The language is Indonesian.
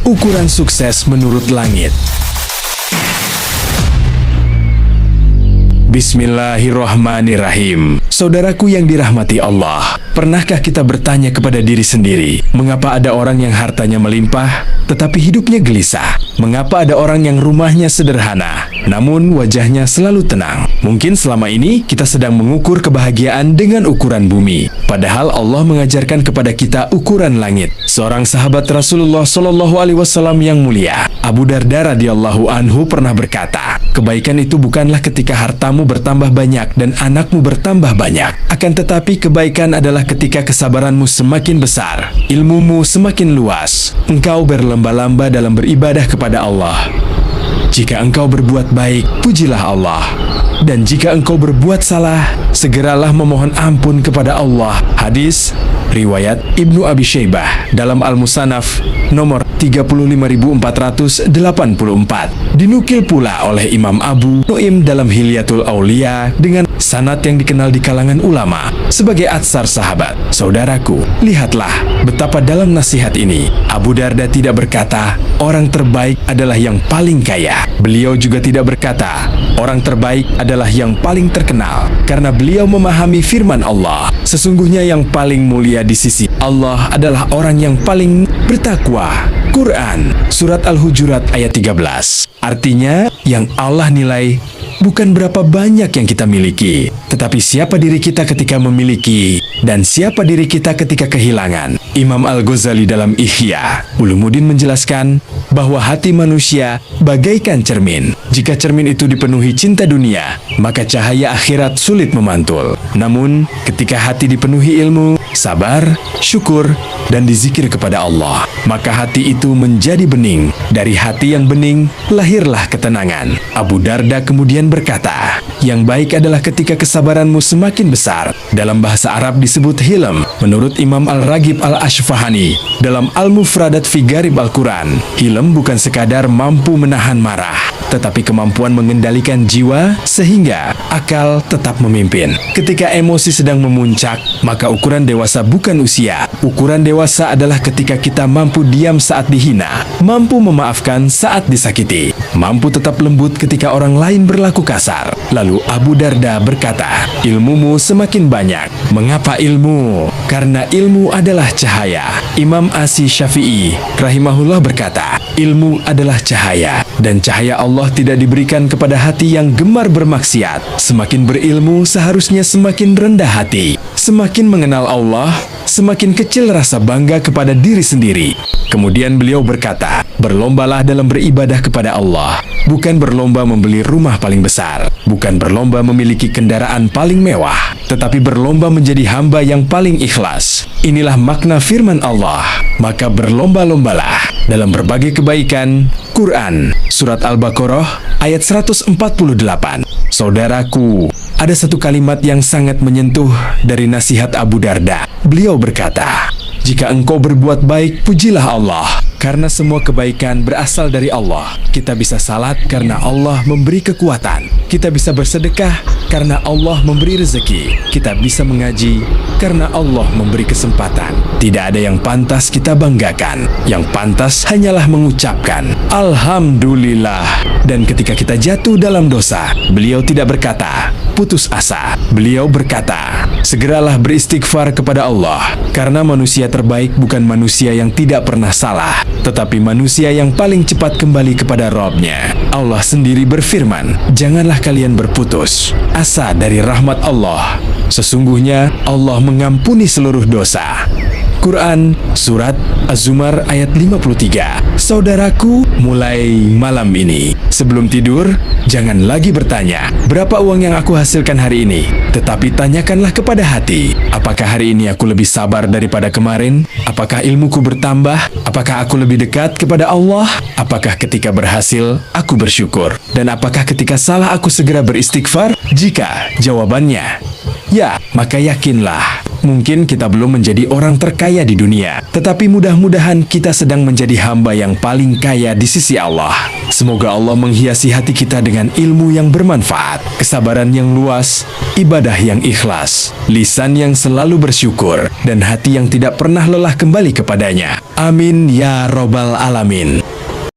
ukuran sukses menurut langit. Bismillahirrahmanirrahim. Saudaraku yang dirahmati Allah, pernahkah kita bertanya kepada diri sendiri, mengapa ada orang yang hartanya melimpah, tetapi hidupnya gelisah? Mengapa ada orang yang rumahnya sederhana, namun wajahnya selalu tenang? Mungkin selama ini kita sedang mengukur kebahagiaan dengan ukuran bumi, padahal Allah mengajarkan kepada kita ukuran langit. Seorang sahabat Rasulullah Shallallahu Alaihi Wasallam yang mulia, Abu Darda radhiyallahu anhu pernah berkata, kebaikan itu bukanlah ketika hartamu bertambah banyak dan anakmu bertambah banyak. Akan tetapi kebaikan adalah ketika kesabaranmu semakin besar, ilmumu semakin luas, engkau berlomba-lomba dalam beribadah kepada Allah. Jika engkau berbuat baik, pujilah Allah. Dan jika engkau berbuat salah, segeralah memohon ampun kepada Allah. Hadis riwayat Ibnu Abi Syaibah dalam Al-Musannaf nomor 35.484. Dinukil pula oleh Imam Abu Nu'aim dalam Hilyatul Aulia dengan sanad yang dikenal di kalangan ulama sebagai atsar sahabat. Saudaraku, lihatlah betapa dalam nasihat ini Abu Darda tidak berkata orang terbaik adalah yang paling kaya. Beliau juga tidak berkata orang terbaik adalah yang paling terkenal, karena beliau memahami firman Allah. Sesungguhnya yang paling mulia di sisi Allah adalah orang yang paling bertakwa. Quran, Surat Al-Hujurat ayat 13. Artinya, yang Allah nilai bukan berapa banyak yang kita miliki, tetapi siapa diri kita ketika memiliki dan siapa diri kita ketika kehilangan. Imam Al-Ghazali dalam Ihya Ulumuddin menjelaskan bahwa hati manusia bagaikan cermin. Jika cermin itu dipenuhi cinta dunia, maka cahaya akhirat sulit memantul. Namun, ketika hati dipenuhi ilmu, sabar, syukur, dan dizikir kepada Allah, maka hati itu menjadi bening. Dari hati yang bening, lahirlah ketenangan. Abu Darda kemudian berkata, yang baik adalah ketika kesabaranmu semakin besar. Dalam bahasa Arab disebut hilm. Menurut Imam Al-Raghib Al-Ashfahani dalam Al-Mufradat fi Gharib Al-Quran, hilm bukan sekadar mampu menahan marah, tetapi kemampuan mengendalikan jiwa sehingga akal tetap memimpin. Ketika emosi sedang memuncak, maka ukuran dewasa bukan usia. Ukuran dewasa adalah ketika kita mampu diam saat dihina, mampu memaafkan saat disakiti, mampu tetap lembut ketika orang lain berlaku kasar. Lalu Abu Darda berkata, ilmumu semakin banyak. Mengapa ilmu? Karena ilmu adalah cahaya. Imam Asy Syafi'i rahimahullah berkata, ilmu adalah cahaya, dan cahaya Allah tidak diberikan kepada hati yang gemar bermaksiat. Semakin berilmu seharusnya semakin rendah hati. Semakin mengenal Allah, semakin kecil rasa bangga kepada diri sendiri. Kemudian beliau berkata, berlombalah dalam beribadah kepada Allah, bukan berlomba membeli rumah paling besar, bukan berlomba memiliki kendaraan paling mewah, tetapi berlomba menjadi hamba yang paling ikhlas. Inilah makna firman Allah. Maka berlomba-lombalah dalam berbagai kebaikan. Quran, Surat Al-Baqarah, ayat 148. Saudaraku, ada satu kalimat yang sangat menyentuh dari nasihat Abu Darda. Beliau berkata, jika engkau berbuat baik, pujilah Allah, karena semua kebaikan berasal dari Allah. Kita bisa salat karena Allah memberi kekuatan. Kita bisa bersedekah karena Allah memberi rezeki. Kita bisa mengaji karena Allah memberi kesempatan. Tidak ada yang pantas kita banggakan. Yang pantas hanyalah mengucapkan Alhamdulillah. Dan ketika kita jatuh dalam dosa, beliau tidak berkata putus asa. Beliau berkata, segeralah beristighfar kepada Allah, karena manusia terbaik bukan manusia yang tidak pernah salah, tetapi manusia yang paling cepat kembali kepada Rabb-Nya. Allah sendiri berfirman, janganlah kalian berputus asa dari rahmat Allah. Sesungguhnya Allah mengampuni seluruh dosa. Quran, Surat Az-Zumar ayat 53. Saudaraku, mulai malam ini, sebelum tidur, jangan lagi bertanya, berapa uang yang aku hasilkan hari ini? Tetapi tanyakanlah kepada hati, apakah hari ini aku lebih sabar daripada kemarin? Apakah ilmuku bertambah? Apakah aku lebih dekat kepada Allah? Apakah ketika berhasil, aku bersyukur? Dan apakah ketika salah aku segera beristighfar? Jika jawabannya ya, maka yakinlah Mungkin kita belum menjadi orang terkaya di dunia, tetapi mudah-mudahan kita sedang menjadi hamba yang paling kaya di sisi Allah. Semoga Allah menghiasi hati kita dengan ilmu yang bermanfaat, kesabaran yang luas, ibadah yang ikhlas, lisan yang selalu bersyukur, dan hati yang tidak pernah lelah kembali kepadanya. Amin ya Robbal Alamin.